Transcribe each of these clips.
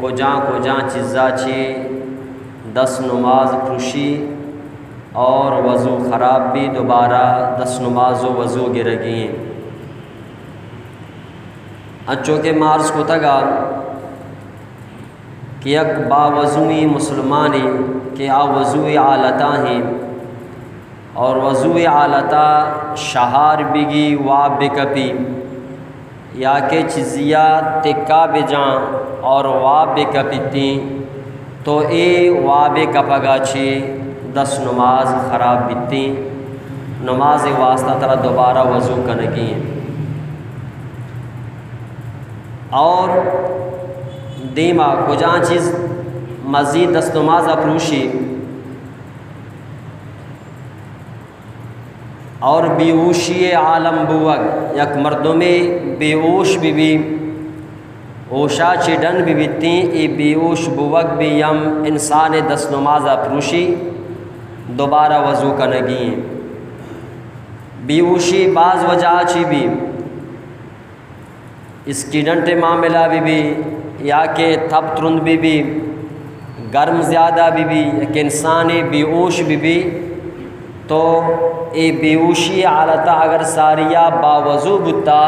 کجاں چیزا چی 10 نماز پروشی اور وضو خراب بھی دوبارہ 10 نماز و وضو گرگیں اچھو کے مارس کو تگا کہ یک باوضوی مسلمانی کہ آ وضوی آلتا ہیں اور وضوی آلتا شہار بگی واب بکپی یا کہ چیزیا تکا بجاں اور واب بکپیتی تو اے واب کپگا چی 10 نماز خراب بیتی نماز واسطہ طرح دوبارہ وضو کنگی اور دیما کجاں چیز مزید 10 نماز اپروشی اور بیوشی عالم بوگ یک مردمی بیوش بھی اوشا چڈن بھی بیتی ای بیوش بوگ بھی یم انسان 10 نماز اپروشی دوبارہ وضو کنگی بیوشی بعض وجہ چی بھی اسکیڈنٹ معاملہ بھی یا کہ تھپ ترند بھی گرم زیادہ بھی یک انسان بیوش بھی تو اے بیوشی حالتا اگر ساریا باوضو بتا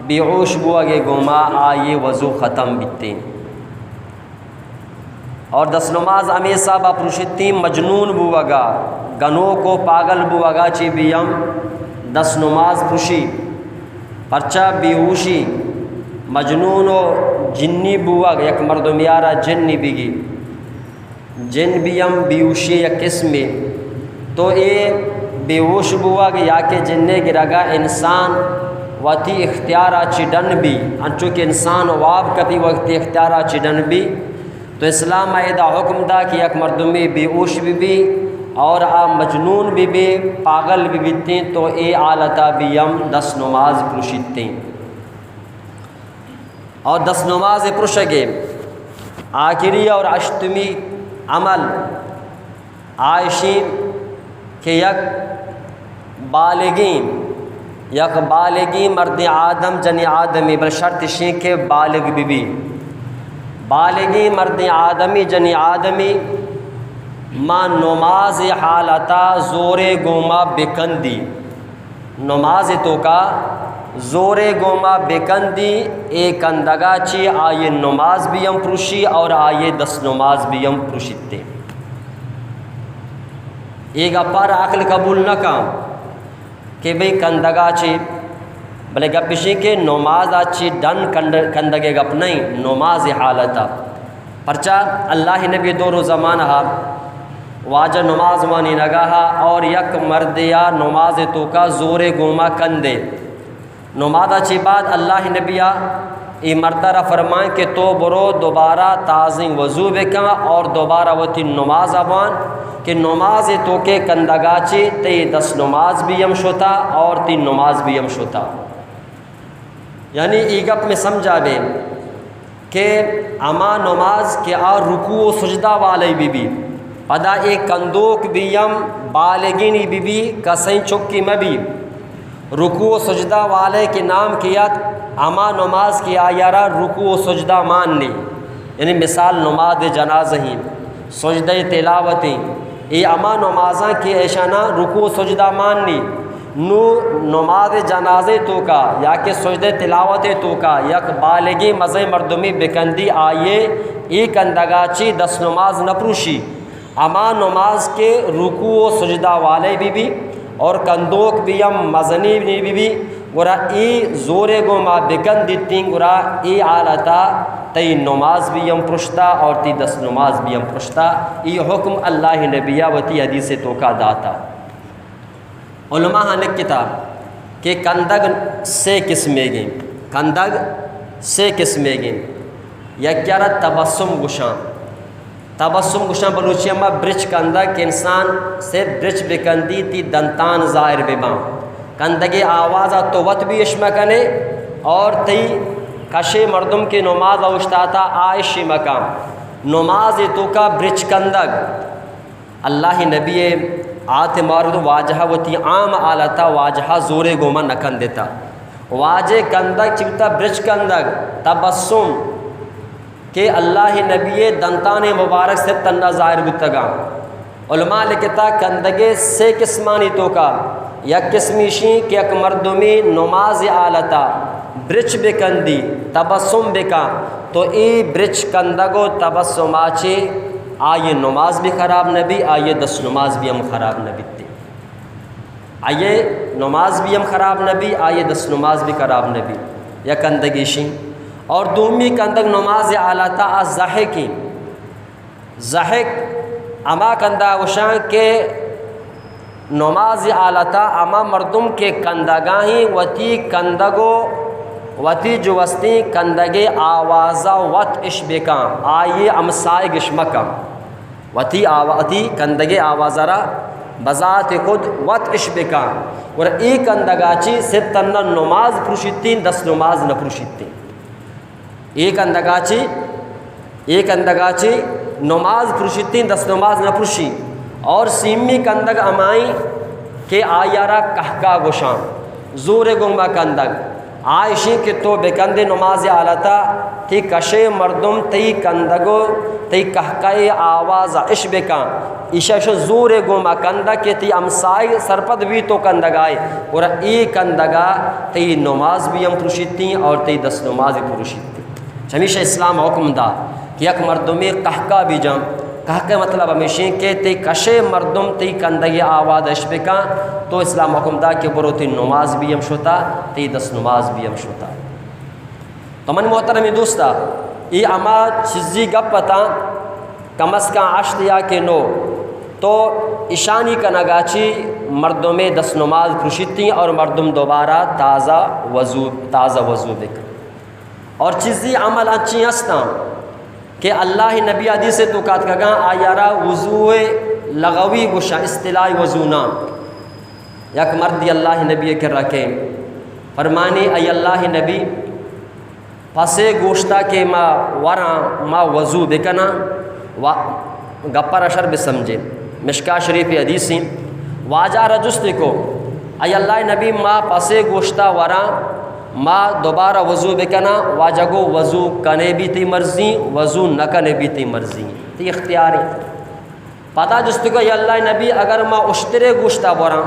بیوش بو اگے گوما آئیے وضو ختم بیتے اور 10 نماز ہمیشہ با پروشتی مجنون بو اگا گنو کو پاگل بو اگا چی بیم 10 نماز پروشی پرچہ بیوشی مجنون و جنی بو اگا یک مردم یارا جنی بگی جن بیم بیوشی یک قسمی تو اے بیوش بوا کہ یا کہ جننے گرگا انسان وقتی اختیارہ چڈن بھی انچو کہ انسان واب کبھی وقتی اختیارہ چڈن بھی تو اسلام ایدہ حکم دا کہ یک مردمی بیوش بھی اور آ مجنون بھی پاگل بھی بیتیں تو اے آلتا بیم 10 نماز پروشیتیں اور 10 نماز پروشگے آخری اور اشتمی عمل عائشین کہ یک بالغی مرد آدم جنی آدمی بل شرط شین کے بالغ بھی بالغی مرد آدمی جنی آدمی ما نماز حالتا زور گوما بکندی نماز تو کا زور گوما بکندی ایک اندگا چی آئیے نماز بھی ہم پروشی اور آئیے 10 نماز بھی ہم پروشیتے ایک اپار عقل قبول نہ کام کہ بھئی کندگا چی بلے گپشی کے نماز آچی ڈن کندگے گپ نہیں نماز حالتا پرچہ اللہ نبی دور زمانہ واجہ نماز وانی نگاہا اور یک مردیا نماز تو کا زور گوما کندے نماز آچی بعد اللہ نبیہ ای مردہ را فرمائیں کہ تو برو دوبارہ تازing وضو بکا اور دوبارہ وہ تی نماز آبان کہ نماز تو کے کندگاچی تی 10 نماز بھی یم شوتا اور 3 نماز بھی یم شوتا یعنی ایگپ میں سمجھا بے کہ اما نماز کے آ رکوع و سجدہ والے بھی پدا ایک کندوک بھی یم بالغینی بھی کسیں چکی میں بھی رکوع و سجدہ والے کے نام کیا اما نماز کی آیارہ رکوع و سجدہ مان لی یعنی مثال نماز جنازہ ہی سجدہ تلاوتیں ای اما نمازاں کی ایشانہ رکوع و سجدہ مان لی نو نماز جنازے تو کا یا کہ سجدہ تلاوت تو کا یک بالغی مزے مردمی بکندی آئیے ایک اندگاچی 10 نماز نپروشی اما نماز کے رکوع و سجدہ والے بھی اور کندوک بھی ہم مزنی بھی گورا ای زورے گو ما بکن دیتیں گورا ای آلتا تی نماز بھی ہم پرشتا اور تی 10 نماز بھی ہم پرشتا ای حکم اللہ نبیہ و تی حدیث توکا داتا علماء نے کتاب کہ کندگ سے قسمیں گئیں کندگ سے قسمیں گئیں یا کیا تبسم گشاں بلوچی اما برچ کندگ کہ انسان سے برچ بکندی تی دنتان ظاہر بباں کندگی آوازہ تو وط بھی اشمہ کنے اور تی کشے مردم کی نماز اوشتاتا آئشی مقام نماز تو کا برچ کندگ اللہ نبی آت مارد واجہ و تی عام آلتا واجہ زور گوما نکن دیتا واجہ کندگ چکتا برچ کندگ تبسم کہ اللہ نبی دنتان مبارک سے تنہ ظاہر بتگا علماء لکھتا کندگے سے قسمانی تو کا یا قسمیشی کہ ایک مردمی نماز آلتا برچ بکندی تبسم بکا تو ای برچ کندگو تبسم آچے آئیے نماز بھی خراب نبی آئیے دس نماز بھی ہم خراب نبی تے آئیے نماز بھی ہم خراب نبی آئیے دس نماز بھی خراب نبی یا کندگیشی اور دومی کندگ نماز آلتا از زحکی زحک اما کندہ وشان کے نماز آلتا اما مردم کے کندگاہیں وتی کندگو وتی جوستی کندگے آوازہ وط اشبکام آئیے امسائے گشمکم وتی کندگے آوازہ را بذات خود وط اشبکام اور ای کندگاچی سے تنہ نماز پروشتین دس نماز نہ پروشتین ایک اندگاچی نماز پروشتین دس نماز نہ پروشی اور سیمی کندگ امائیں کہ آیارا کہکا گوشان زور گنگا کندگ عائشی کہ تو بکند نماز آلتا تی کشے مردم تی کندگو تی کہکائی آواز اشبکان ایشش زور گنگا کندگ کہ تی امسائی سرپد بھی تو کندگائی اور ای کندگا تی نماز بھی ہم پروشتین اور تی دس نماز پروشتین ہمیشہ اسلام حکم دا کہ یک مردمی کہکا بھی جام کہکا مطلب ہمیشہ کہ تی کشے مردم تی کندگی آواز اشبکا تو اسلام حکم دا کہ برو تی نماز بھی ہم شتا تی دس نماز بھی ہم شتا تو من محترمی دوستا ای اما چیزی گپ پتا کم از کم 8 یا کہ 9 تو ایشانی کا نگاچی مردم دس نماز پروشتی اور مردم دوبارہ تازہ وضو بکر اور چیزی عمل اچھی ہستا کہ اللہ نبی حدیث سے تو کات کگا آیارا وضو لغوی گوشا اصطلاحی وضو نام یک مردی اللہ نبی کر رکھے فرمانی ای اللہ نبی پسے گوشتا کہ ما وضو بکنا گپر اشر بسمجھے مشکا شریف حدیثی واجہ رجستی کو ای اللہ نبی ما پسے گوشتا ورا ما دوبارہ وضو بکنا واجگو وضو کنے بھی تی مرضی وضو نہ کنے بھی تی مرضی تی اختیاری پتہ جس کو یا اللہ نبی اگر ما اشترے گوشتا ورا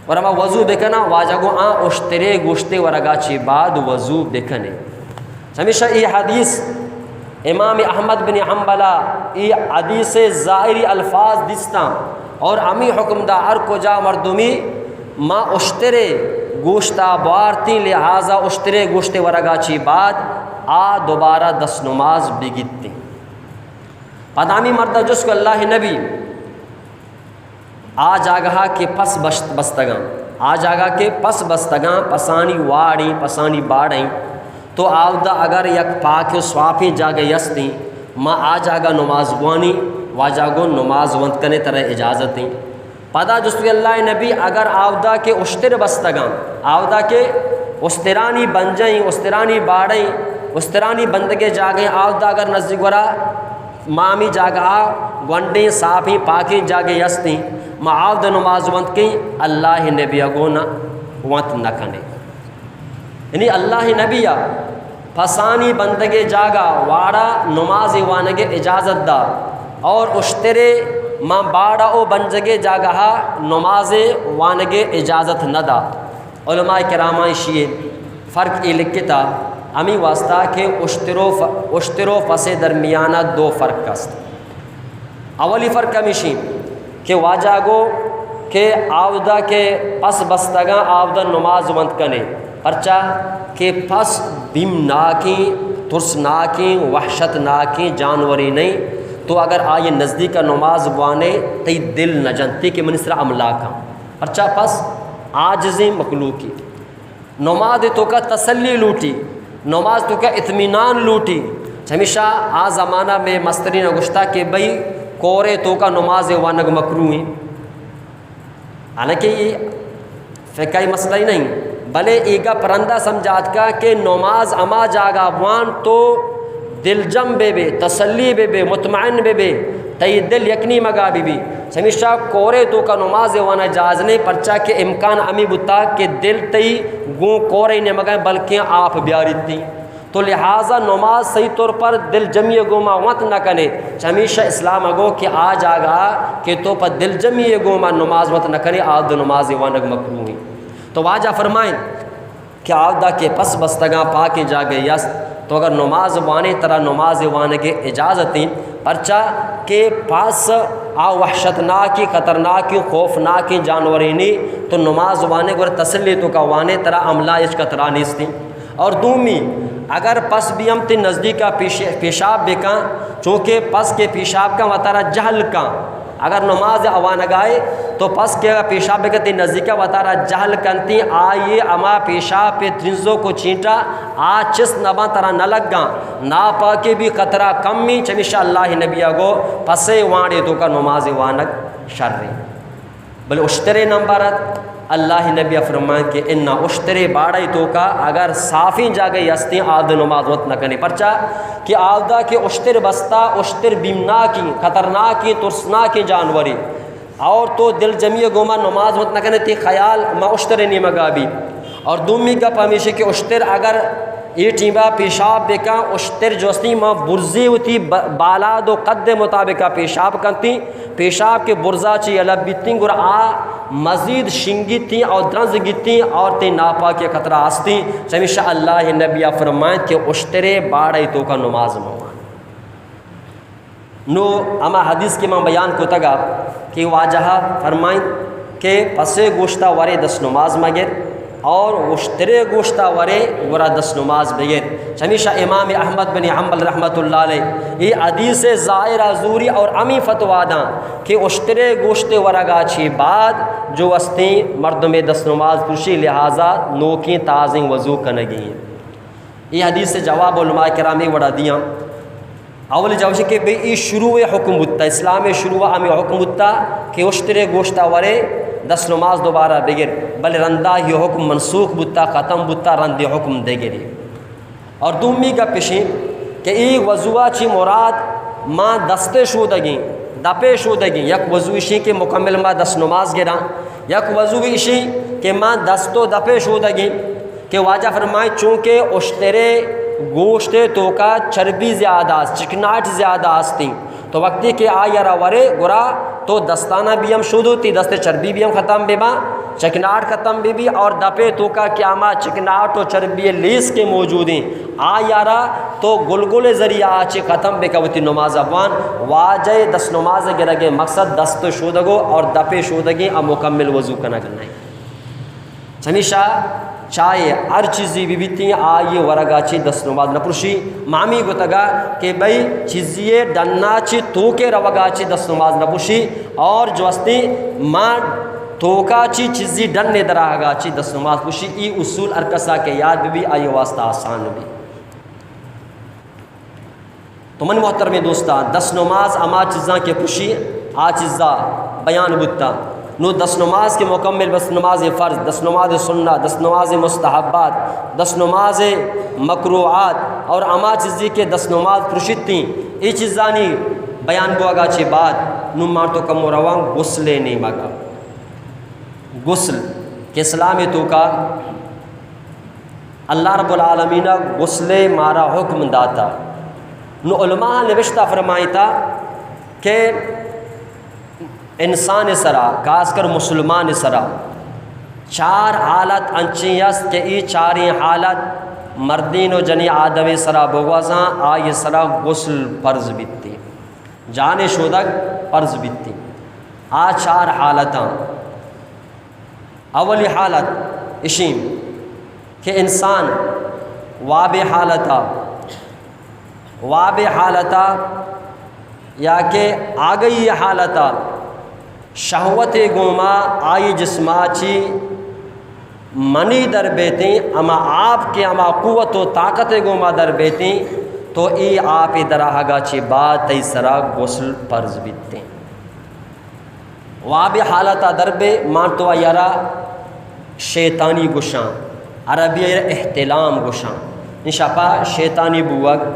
ما وضو بکنا واجگو اشترے گوشتے ورگا چی بعد وضو بکنے ہمیشہ ای حدیث امام احمد بن حنبلہ ای حدیث ظاہری الفاظ دستا اور امی حکم دا ہر کو جا مردمی ما اشترے گوشتا بوارتی لہذا اشترے گوشتے ورگا چی بعد دوبارہ دس نماز بگیتی پدامی مردہ جس کو اللہ نبی جاگہا کے پس بستگاں پسانی واڑی پسانی باڑیں تو آودہ اگر یک پاک سواپی جاگہ یستی ما جاگہ نماز وانی واجاگو نماز وند کنے طرح اجازتیں پدا جسوی اللہ نبی اگر آودہ کے اشتر بستگاں آودہ کے اشترانی بنجائیں اشترانی باڑیں اشترانی بندگے جاگیں آودہ اگر نزدیک ورا مامی جاگہ گونڈیں صافیں پاکیں جاگے یستیں ما آودہ نماز وند کیں اللہ نبی اگونا وند نہ کنے یعنی اللہ نبی پسانی بندگے جاگہ واڑا نماز وانگے اجازت دا اور اشترے ماں باڑا او بنجگے جاگہا نماز وانگے اجازت نہ دا علماء کرامہ شیئے فرق یہ لکھتا ہمیں واسطہ کہ اشترو فسے درمیانہ 2 فرق کست اولی فرق ہمیشی کہ واجاگو کہ آودہ کے پس بستگاں آودہ نماز وند کنے پرچا کہ پس بیم ناکی ترس ناکی وحشت ناکی جانوری نہیں تو اگر آئے نزدیک نماز وانے تی دل نہ جنتی کہ منصرہ املاکاں پرچا پس عاجزی مخلوقی نماز تو کا تسلی لوٹی نماز تو کا اطمینان لوٹی ہمیشہ زمانہ میں مستری نہ گشتا کہ بھئی کورے تو کا نماز وانگ مکروہ ہیں حالانکہ یہ فقہی مسئلہ ہی نہیں بلے ایگا پرندہ سمجھات کا کہ نماز اما جاگا وان تو دل جم بے تسلی بے مطمئن بے تی دل یکنی مگا بی ہمیشہ کورے تو کا نماز وانا جازنے پرچا کے امکان امی بتا کہ دل تی گوں کورے نے مگا بلکہ آپ بیاری تھی تو لہٰذا نماز صحیح طور پر دل جمی گوما وت نہ کنے ہمیشہ اسلام اگو کہ آ جاگا کہ تو پر دل جمی گوما نماز وت نہ کرے آد نماز وانگ مکروہی تو واجہ فرمائیں کہ آدھا کے پس بستگاں پاک جاگے یس تو اگر نماز وانے طرح نماز وانے کے اجازتیں پرچہ کہ پاس آ وحشتناکی خطرناکی خوفناکی جانورینی تو نماز وانے گر تسلی تو کا وانے طرح عملہ اچ کترا نیستی اور دومی اگر پس بھی ہم تی نزدیکا پیشاب بکاں چونکہ پس کے پیشاب کا وطارہ جہل کا اگر نماز اوانگائے تو پس کے پیشاب بکتی نزدیکا وطارہ جہل کنتی آئیے اما پیشاب پہ ترنزوں کو چینٹا چس نبا طرح نہ لگاں ناپا کے بھی خطرہ کمی چمیشہ اللہ نبی گو پسے وانے تو کا نماز وانگ شر رہی بل اشترے نمبرت اللہ نبی فرمائیں کہ انہا اشترے باڑائی تو کا اگر صافی جاگے یستی آدھ نماز وقت نہ کرنے پرچا کہ آدھا کہ اشتر بستا اشتر بیمناکی خطرناکی ترسناکی جانوری اور تو دل جمعی گوما نماز وقت نہ کرنے تی خیال ما اشتر نہیں مگا بھی اور دومی کا پہمیشی کہ اشتر اگر یہ ٹیمہ پیشاب بکا اشتر جوستی ماں برزی ہوتی بالاد و قد مطابقہ پیشاب کنتی پیشاب کے برزا چی علب بیتیں گر مزید شنگی تھی اور درنز گیتی اور تی ناپا کے خطرہ آستی چمیشہ اللہ نبی فرمائیں کہ اشترے باڑائی تو کا نماز موان نو اما حدیث کی ماں بیان کو تگا کہ واجہا فرمائیں کہ پسے گوشتہ ورے دس نماز مگر اور اشترے گوشتہ ورے ورا دس نماز بغیر چمیشہ امام احمد بن حنبل رحمۃ اللہ علیہ یہ حدیث ظاہرہ زوری اور امی فتوا داں کہ اشترے گوشتے ورگا چھی بعد جو وسطیں مردم دس نماز پوشی لہٰذا نوکی تازیں وضو کنگی ہیں یہ حدیث سے جواب علماء کرامی وڑا دیاں اول جوشی کہ بے ای شروع حکم بتا اسلام شروع ہمیں حکم بتا کہ اشترے گوشتہ ورے دس نماز دوبارہ بغیر بل رندہ یہ حکم منسوخ بتا ختم بتا رند حکم دے گری اور دومی کا پیشین کہ ای وضوع چی مراد ماں دستے شودگی دپے شودگی یک وضوعشی کے مکمل ماں دس نماز گرا یک وضوعشی کہ ماں دستو دپے شودگی کہ واجہ فرمائے چونکہ اشترے گوشتے تو کا چربی زیادہ چکناٹ زیادہ آستی تو وقتی کہ آیا ورے گرا تو دستانہ بھی ہم شود ہوتی دست چربی بھی ہم ختم بے ماں چکناٹ ختم بھی اور دپے تو کا قیامہ چکناٹ و چربی لیس کے موجود ہیں آیارا تو گلگل ذریعہ آچے ختم بے کبتی نماز افوان واجہ دس نماز گرگے مقصد دست شودگو اور دپے شودگی اب مکمل وضو کرنا ہے ہمیشہ چاہے ہر چیزی بھی بیتی آئیے ورگا چی دس نماز نپرشی مامی کو تگا کہ بھئی چیزیے ڈننا چی تو کے روگا چی دس نماز نپرشی اور جو استی ماں توکا چی چیزی ڈننے دراہگا چی دس نماز پوشی ای اصول ارکسا کے یاد بھی آئیے واسطہ آسان بھی تو من محترم دوستان دس نماز اما چیزاں کے پوشی آ چیزاں بیان بتا نو دس نماز کے مکمل بس نماز فرض دس نماز سنہ دس نماز مستحبات دس نماز مکروعات اور اما چیزی کے دس نماز پرشتیں ای چیزانی بیان کو آگا چی بات نو مارتو کم روان غسلے نہیں مگا غسل کہ اسلام تو کا اللہ رب العالمین غسلے مارا حکم داتا نو علماء نوشتہ فرمائی تھا کہ انسان سرا خاص کر مسلمان سرا چار حالت انچی است کہ ای چاری حالت مردین و جنی آدمی سرا بغوازاں آئی سرا غسل فرض بیتی جان شودک فرض بیتی آ چار حالتاں اولی حالت اشیم کہ انسان واب حالتا یا کہ آگئی حالتا شہوت گوما آئی جسماچی منی در بیتیں اما آپ کے اما قوت و طاقت گوما در بیتیں تو ای آپ دراہگا چی بات تی سرا غسل فرض بیتیں واب حالتا دربے مانتو یرا شیطانی گشاں عربی احتلام گشاں نشاپا شیطانی بوگ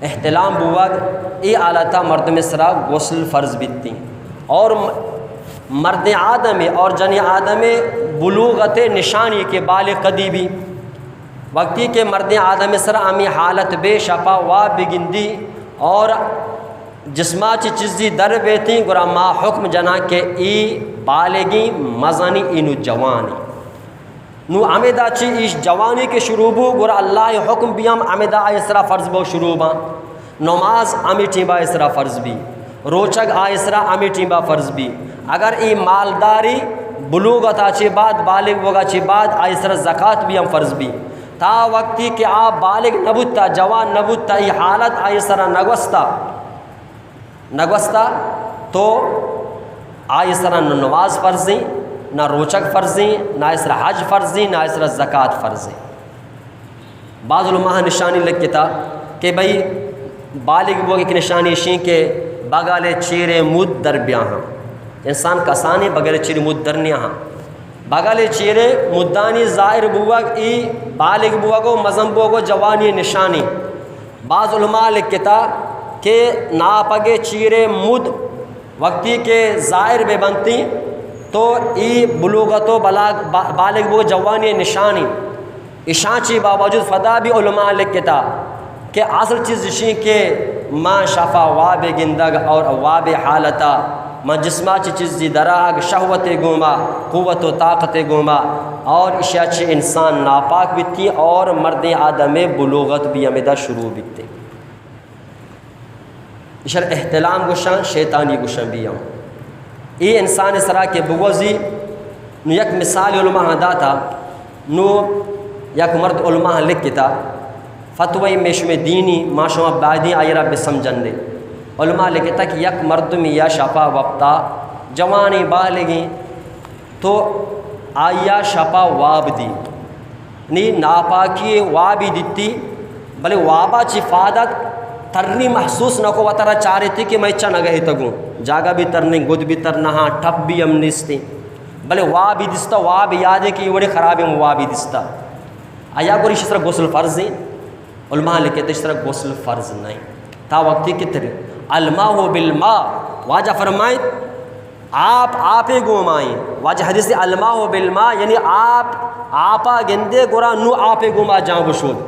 احتلام بوگ ای آلتا مرد میں سرا غسل فرض بیتیں اور مرد آدم اور جن آدم بلوغت نشانی کے بالغ قدیبی وقتی کے مرد آدم سر امی حالت بے شپا وا بگندی اور جسما چی چیزی در بیتی گرا ما حکم جنا کہ ای بالگی مزانی اینو جوانی نو عمیدہ چی ایش جوانی کے شروع بو گرا اللہ حکم بیام عمیدہ آئسرا فرض بو شروع با نماز امی ٹیمبا اسرا فرض بھی روچک آئسرا امی ٹیمبا فرض بھی اگر ای مالداری بلوغت آچے بعد بالغ ہوگا چے بعد آئسرا زکاة بھی ہم فرض بھی تا وقتی کہ آپ بالغ نبوتا جوان نبوتا ای حالت آئسرا نگوستا تو آئسرا نہ نماز فرضی نہ روچک فرضی نہ آئسرا حج فرضی نہ آئسرا زکاة فرضی بعض علماء نشانی لکھتا کہ بھئی بالغ وہ ایک نشانی شین کے بغالے چیرے مد در بیاں ہاں انسان کسانی بغیر چیرے مد در نیا ہاں بغالے چیرے مدانی ظاہر بوگ ای بالغ بوگو مزم بوگو جوانی نشانی بعض علماء لکھتا کہ ناپگے چیرے مد وقتی کے ظاہر بے بنتی تو ای بلوغتو بالغ بوگو جوانی نشانی اشانچی باوجود فدا بھی علماء لکھتا کہ اصل چیز شین کہ ماں شفا واب گندگ اور واب حالتا ماں جسما چی چیزی دراغ شہوت گوما قوت و طاقت گوما اور اشیاء چی انسان ناپاک بیتی اور مرد آدم بلوغت بھی امیدہ شروع بیتے اشار احتلام گوشن شیطانی گوشن بھی ہم ای انسان سرا کے بگوزی نو یک مثال علماء داتا نو یک مرد علماء لکھتا فتوی میشم دینی ما شما بعدی آئیرہ بسمجن دے علماء لکھتا کہ یک مردم یا شفا وقتا جوانی بالگی تو آیا شفا واب دی نی ناپاکی وابی دیتی بلے وابا چی فادت ترنی محسوس نہ کو وطرہ چارے تھی کہ میں اچھا نہ گئی تگوں جاگا بھی ترنی گد بھی ترنہا ٹھپ بھی امنستی بلے وابی دستا واب یادے کہ یہ بڑے خرابی وابی دستا آیا گوری اس طرح غسل فرض ہیں علماء لکھتے اس طرح غسل فرض نہیں تا وقتی کتنے الماء بالماء واجہ فرمائیں آپ گومائیں واجہ حدیث الماء بالماء یعنی آپا گندے گورا نو آپ گوما جاں بشود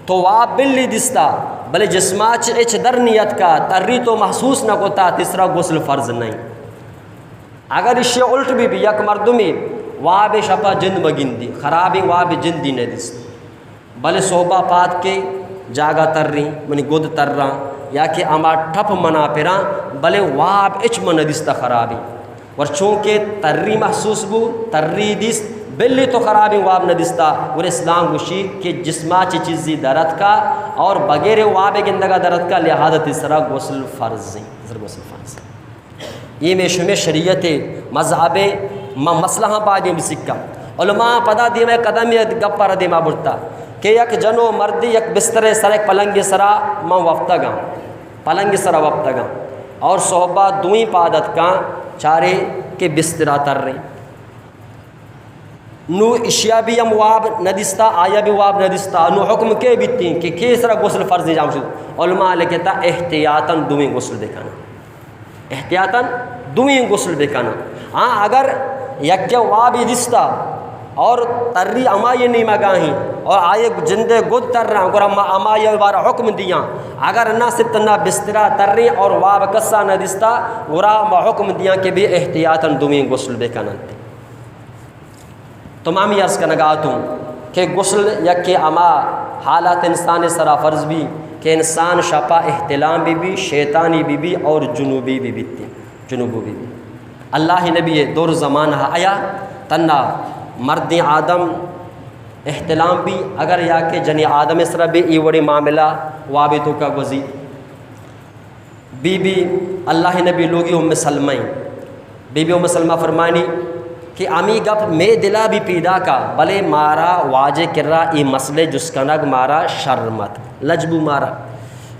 تو واب بلی دستا بلے جسماچ اچ در نیت کا تری تو محسوس نہ کوتا تیسرا غسل فرض نہیں اگر اس الٹ بھی یک مردمی واب شپا جند مگندی خرابی واب جندی نہ دست بلے صحبہ پات کے جاگا تر رہی منی گود تر رہا یا کہ اما ٹھپ منا پیرا بلے واب اچ من دستا خرابی ور چونکہ تری محسوس بو تری دست بلی تو خرابی واب نہ دستا اور اسلام گوشی کہ جسما چی چیزی درد کا اور بغیر واب گندگا درد کا لہذا تیسرا غسل فرض غسل فرض یہ میں شمع شریعت مذہب مسئلہ پاگے بھی سکا علماء پدا دی میں قدم گپ پر دی ما برتا کہ یک جنو مردی یک بستر سر ایک پلنگ سرا ماں وفتہ گا پلنگ سرا وفتہ گا اور صحبہ دوئیں پادت کا چارے کے بسترہ تر رہے نو اشیاء بھی ہم واب ندستا آیا بھی واب ندستا نو حکم کے بیتی کہ کس طرح غسل فرض جام شد علماء لکھتا احتیاطاً دوئیں غسل دیکھانا احتیاطاً دوئیں غسل دیکھانا ہاں اگر یک وابی دستا اور تری اما یہ نہیں مگاہیں اور آئے جندے گد تر رہا اور اما یہ بارا حکم دیا اگر نہ صرف نہ بسترہ تر رہی اور واب کسا نہ دستا ورا ما حکم دیا کہ بھی احتیاطاً دوئیں غسل دیکھانا تمام عرض کا نگاتوں کہ غسل یک کہ اما حالات انسان سرا فرض بھی کہ انسان شپا احتلام بھی شیطانی بھی اور جنوبی بھی جنوبی بھی اللہ نبی دور زمانہ آیا تنہ مرد آدم احتلام بھی اگر یا کہ جنی آدم سرا بھی ای وڑی معاملہ وابتوں کا گزی بی اللہ نبی لوگی ام سلمیں بی ام سلمہ فرمانی کہ امی گپ میں دلا بھی پیدا کا بلے مارا واجہ کر رہا ای مسئلے جس کنگ مارا شرمت لجبو مارا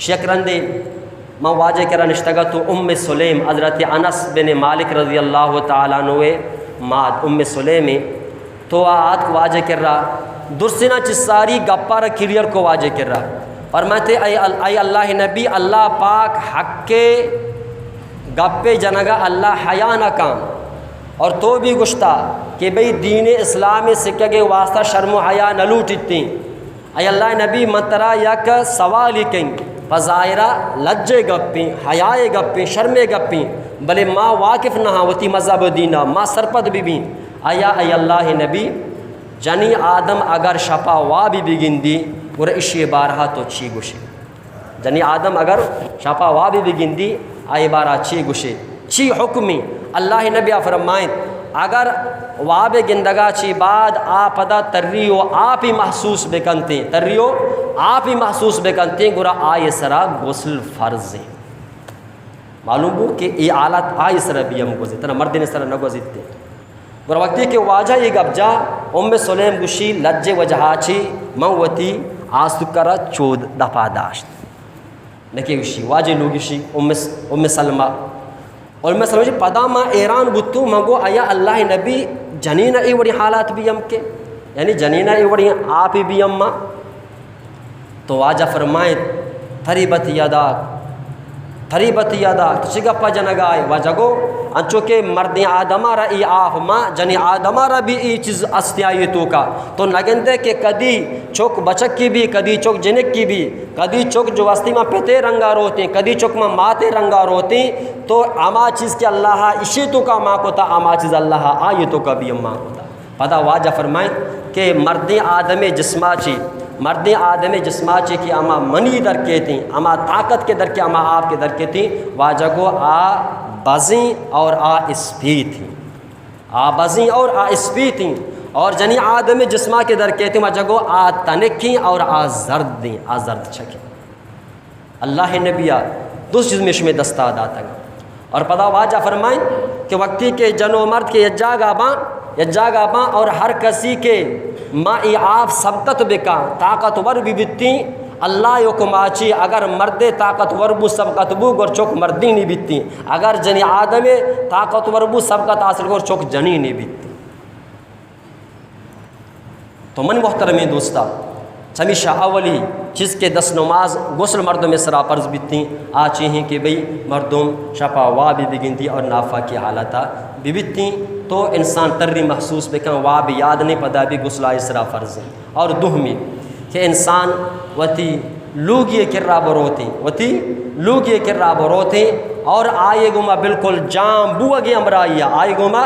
شکرندے ماں واجہ کر رہا نشتگا تو ام سلیم حضرت انس بن مالک رضی اللہ تعالیٰ عنہ ماد ام سلیم تو آت کو واجہ کر رہا درسنا چساری گپا رہا کلیئر کو واجہ کر رہا اور میں تے اے اللہ نبی اللہ پاک حق کے گپے جنگا اللہ حیا نہ کام اور تو بھی گشتا کہ بھئی دین اسلام سکے گے واسطہ شرم و حیا نہ لوٹتی اے اللہ نبی منترا یک سوالی کہیں فظاہرہ لجے گپیں حیائے گپیں شرمے گپیں بلے ما واقف نہ وتی مذہب دینہ ما سرپد بھی آیا اے اللہ نبی جنی آدم اگر شپا وا بھی بگندی گر اشی بارہا تو چی گوشے جنی آدم اگر شپا وا بھی بگندی آئے بارہ چی گوشے چی حکمی اللہ نبی فرمائیں اگر واب گندگا چی بعد آپدا تریو آپ ہی محسوس بکنتے تریو آپ ہی محسوس بکنتے گرا آئے سرا غسل فرض ہیں معلوم ہو کہ یہ آلات آئے سرا بھی ہم گزے تنا مردین سرا نہ گزیتے گرا وقتی کہ واجہ یہ گب جا سلیم گشی لجے وجہا چی موتی آسکرہ چود دفع داشت نکی گشی واجہ لوگشی سلمہ سلمہ جی پدا ما ایران بتو مگو آیا اللہ نبی جنینہ ای وڑی حالات بھی ہم کے یعنی جنینہ ای وڑی آپ بھی ہم ما تو واجہ فرمائیں تریبت یادا کسی گپا جنگائے واجہ گو انچو کہ مرد آدمہ را ای آف ما جنی آدمہ را بھی ای چیز استیائی تو کا تو نگندے کہ کدی چوک بچک کی بھی کدی چوک جنک کی بھی کدی چوک جو وستی میں پتے رنگا روتے ہیں کدی چوک میں ماتے رنگا روتے ہیں تو اما چیز کے اللہ اشی تو کا ماں کو تا اما چیز اللہ آئی تو کا بھی ماں کو تا پتہ واجہ فرمائیں کہ مرد آدم جسما چی کی اما منی در کے تھیں اما طاقت کے در کے اما آپ کے در کے تھیں واجہ کو آ بزیں اور آ اسپی تھیں آ بزیں اور آ اسپی تھیں اور جنی آدم جسما کے در کے تھیں واجہ کو آ تنکیں اور آ زرد دیں آ زرد چھکیں اللہ نبیہ دوس چیز میں دستہ داتا گا اور پتہ واجہ فرمائیں کہ وقتی کے جن و مرد کے یجاگا باں اور ہر کسی کے ما ای آپ سبتت بکا طاقتور بھی بتیں اللہ یکماچی اگر مرد طاقتور بو سبقت بو گر چوک مردی نہیں بیتیں اگر جنی آدم طاقتور بو سبقت حاصل گر چوک جنی نہیں بیتیں تو من محترمی دوستا ہمیشہ اولی چیز کے 10 نماز غسل مردوں میں سرا فرض بیتیں آچی ہیں کہ بھئی مردوں شفا وا بھی بگنتی اور نافا کی حالتا بھی بیتیں تو انسان تری محسوس بکن وا بھی یاد نہیں پدا بھی غسل آئی سرا فرض ہیں اور دوہمی کہ انسان وتی لوگی کرا بروتے اور آئے گما بالکل جام بو اگے امرائی آئے گما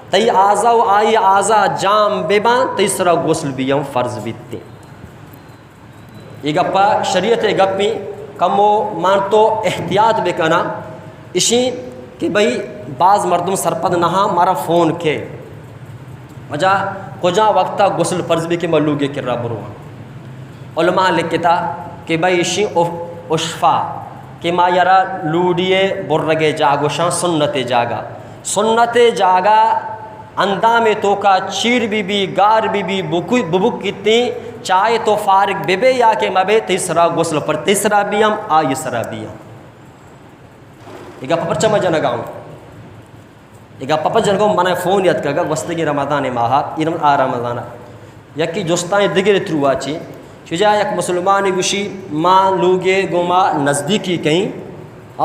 تی آزا و آئی آزا جام بیبان تیسرا غسل بھی ہم فرض بیتیں یہ گپا شریعت گپی کمو مانتو احتیاط بکنا اسی کہ بھئی بعض مردم سرپد نہا مارا فون کے وجہ کجا وقتا غسل فرض بھی کہ ملوگے کرا بروان علماء لکھتا کہ بھئی اسی اشفا کہ ما یرا لوڈیے برگے جاگوشاں سنت جاگا اندام تو کا چیر بھی گار بھی ببک کتنی چاہے تو فارغ بے یا کہ مبے تیسرا غسل پر تیسرا بھی ہم آئی سرا بھی ہم ایگا پپر چمہ جنگاؤں ایگا پپر جنگاؤں منہ فون یاد کرگا وستگی رمضان ماہا ایرم رمضانہ یکی جستائیں دگر ترو آچی چجا یک مسلمانی گوشی ماں لوگے گما نزدیکی کہیں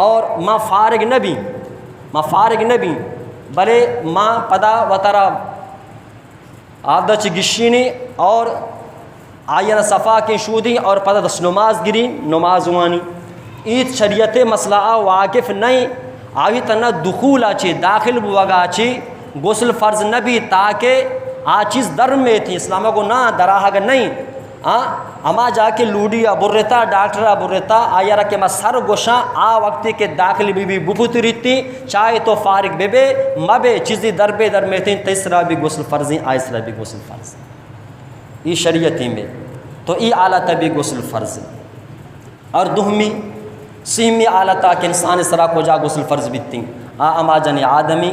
اور ماں فارغ نبی بلے ماں پدا وطرہ آدھا چی گشینی اور آئین صفا کی شودی اور پتہ 10 نماز گری نماز وانی ایت شریعت مسئلہ واقف نہیں آوی تنہ دخول آچی داخل بوگا آچی غسل فرض نبی تاکہ آچیز در میں تھی اسلامہ کو نہ دراہگ نہیں اما جا کے لوڈیا برتا ڈاکٹرہ برتا آیا رکھے ما سر گوشاں آ وقتی کے داخل بھی بپوت رہتی چاہے تو فارغ بے مبے چیزی در میں تھی تیسرا بھی غسل فرضی آئسرا بھی غسل فرض یہ شریعتی میں تو ای آلتا بھی غسل فرض اور دوہمی سیمی آلتا کہ انسان سرا کو جا غسل فرض بیتیں اما جن آدمی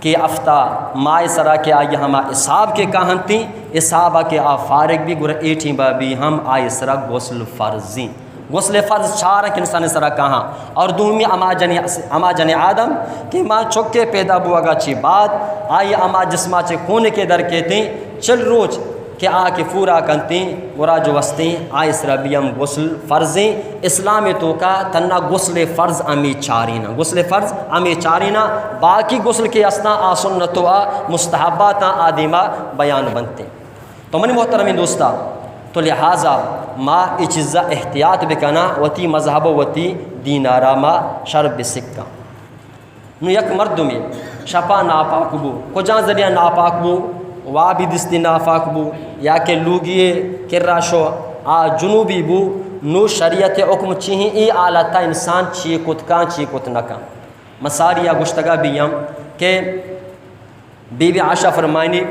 کہ افتا مائے سرا کے آئی ہما اصحاب کے کہاں تھیں اصحابہ کے فارغ بھی گر ایٹھیں بھی ہم آئے سرا غسل فرضیں غسل فرض چارک انسان سرا کہاں اور دومی اما جن آدم کہ ماں چکے پیدا بوگا چی بعد آئی اما جسمہ چے خون کے در کے تھیں چل روچ کہ آ کے پورا کنتیں ورا جو وستیں آئے سرا بھی ہم غسل فرضیں اسلام تو کا تنہ غسل فرض امی چارینا باقی غسل کے اسنا آ سنتو آ مستحبات آدیمہ بیان بنتے تو منی محترمی دوستا تو لہٰذا ما ای چیزا احتیاط بکنا وتی مذہب وتی دینارا ما شرب سکا نو یک مردمی شپا ناپاک بو کجا ذریعہ ناپاک بو وا بھی دستی ناپاک بو یا کہ لوگیے کرا شو آ جنوبی بو نو شریعت حکم چیہیں ای آلتا انسان چی کت کان چی کت نکان مساری یا گشتگا بیم کہ بی بی عائشہ فرمائنی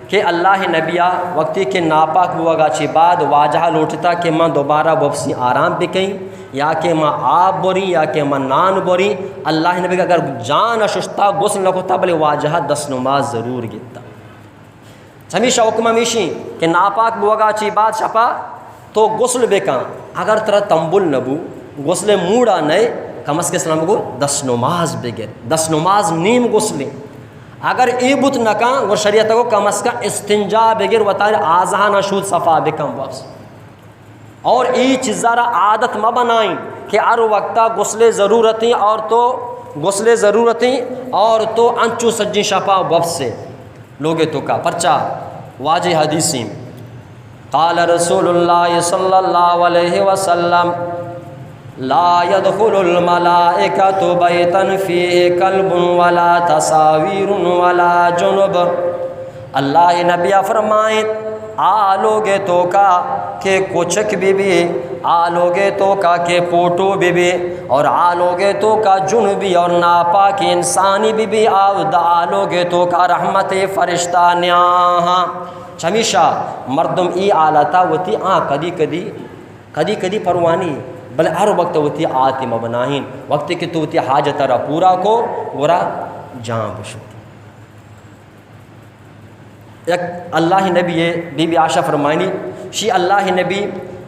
کہ اللہ نبیہ وقتی کے ناپاک بوگا چی بعد واجہ لوٹتا کہ میں دوبارہ وپسی آرام بکیں یا کہ میں آب بوری یا کہ میں نان بوری اللہ نبی کا اگر جان اشتا غسل لکھتا بلے واجہ 10 نماز ضرور گتا ہمیشہ حکم ہمیشی کہ ناپاک بوگا چی بعد شپا تو غسل بکاں اگر ترہ تنبل نبو غسل موڑا نئے کم از کم کو 10 نماز بگر 10 نماز نیم غسلیں اگر ای بت نکاں وہ شریعت کو کم از کم استنجا بگر وطار آزہا نشود صفا بکم واپس اور ای چیزارا عادت ما بنائیں کہ ہر وقتا غسل ضرورتیں اور تو غسل ضرورتیں اور تو انچو سجی شفا واپس سے لوگے تو کا پرچا واجہ حدیثیں قال رسول اللہ صلی اللہ علیہ وسلم لا يدخل الملائکۃ بیتا فیہ کلب ولا تصاویر ولا جنب اللہ نبی فرمائیں آلوگے تو کا کہ کوچک بھی آلوگے تو کا کہ پوٹو بھی اور آلوگے تو کا جنبی اور ناپاک انسانی بھی آلوگے تو کا رحمت فرشتہ نیاہاں ہمیشہ مردم ای آلتا وتی کدی کدی پروانی بل ہر وقت وتی آتی مبناہین وقت کہ تو وتی حاجت را پورا کو ورا جان بشو یک اللہ نبی بی بی عائشہ فرمائنی شی اللہ نبی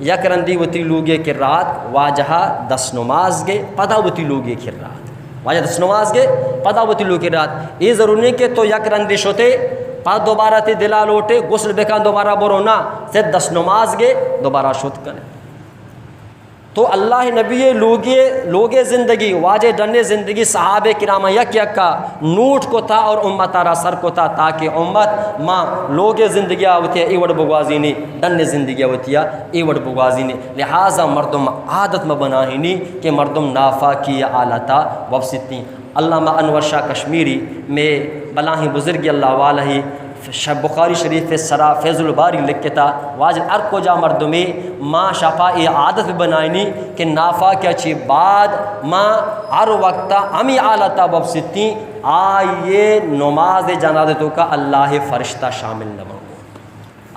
یک رندی وتی لوگے کی رات واجہا 10 نماز گے پدا وتی لوگے کی رات واجہ 10 نماز گے پدا وتی لوگے کی رات یہ ضرور نہیں کہ تو یک رندی شوتے پا دوبارہ تی دلا لوٹے غسل بکان دوبارہ برونا سے 10 نماز گے دوبارہ شوت کنے تو اللہ نبی لوگے زندگی واجہ ڈنے زندگی صحابہ کرام یک یک کا نوٹ کو تھا اور امت را سر کو تھا تاکہ امت ماں لوگے زندگی آوتی ہے ایوڑ بگوازی نہیں ڈنے زندگی آوتی ہے ایوڑ بگوازی نہیں لہٰذا مردم عادت میں بناہی نہیں کہ مردم نافا کی آلتا وفستی علامہ انور شاہ کشمیری میں بلاہی بزرگی اللہ والہی بخاری شریف سرا فیض الباری لکھتا واجد ارکو جا مردمی ماں شفائی عادت بنائنی کہ نافا کیا چی بعد ماں ہر وقتا ہمیں آلتا ببستی آئیے نماز جنازہ تو کا اللہ فرشتہ شامل نہ بنگو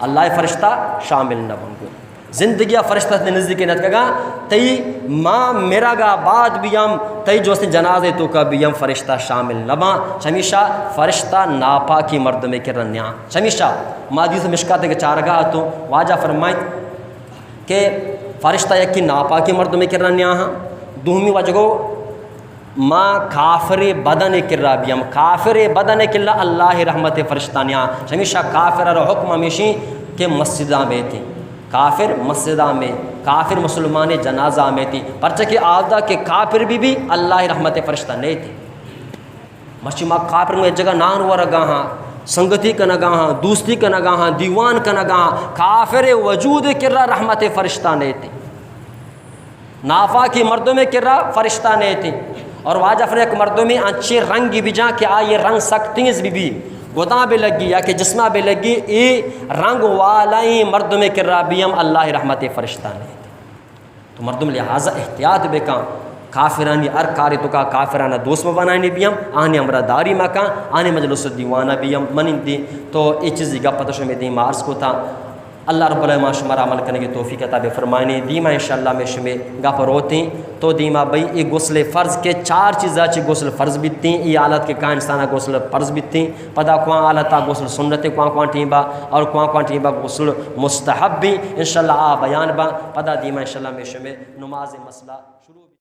اللہ فرشتہ شامل نہ بنگو زندگی فرشتہ نے نزدیکی نت کہا تی ماں میرا گا بعد بھی ہم تی جو اس نے جنازے تو کا بھی ہم فرشتہ شامل نبا شمیشہ فرشتہ ناپاکی مرد میں کرنیا شمیشہ مادیث مشکات کے چارگاہ تو واجہ فرمائیں کہ فرشتہ یکی ناپاکی مرد میں کرنیا ہاں دوہمی وجہ کو ماں کافر بدن کرا بھی ہم کافر بدن کلا اللہ رحمت فرشتہ نیا شمیشہ کافر اور حکم ہمیشی کہ مسجدہ میں تھی کافر مسجدہ میں کافر مسلمان جنازہ میں تھی پرچہ کہ آدھا کہ کافر بھی اللہ رحمت فرشتہ نہیں تھی مسجد ماں کافر میں جگہ نان ہوا رگا ہاں سنگتی کا نگاہ ہاں دوستی کا نگاہ ہاں دیوان کا نگاہ ہاں کافر وجود کرا رحمت فرشتہ نہیں تھی نافا کی مردوں میں کرا فرشتہ نہیں تھی اور واجہ فرق مردوں میں اچھے رنگ بھی جہاں کہ آئیے رنگ سختیز بھی گوداں بھی لگی یا کہ جسمہ بھی لگی ای رنگ والائی مردم میں کرابیم اللہ رحمت فرشتہ نہیں تو مردم لہٰذا احتیاط بے کان کافرانی ارکاری تو کا کافرانہ دوست میں بنائنی بھی ہم آنی امرہ داری مکان آنی مجلس دیوانہ بھی ہم منی دی تو یہ چیزی گا پتہ شمی دی مارس کو تھا اللہ رب العالمین شمار عمل کرنے کی توفیق عطا فرمائنی دیما انشاءاللہ میں شمی گا پر ہوتی تو دیما بھئی یہ غسل فرض کے 4 چیزاں چی غسل فرض بیتیں یہ حالت کے کائن انسانہ غسل فرض بیتیں پدا کوان حالتا غسل سنت کوان ٹیمبا اور کوان ٹیمبا غسل مستحب بھی انشاءاللہ بیان با پدا دیما انشاءاللہ میں شمی نماز مسئلہ شروع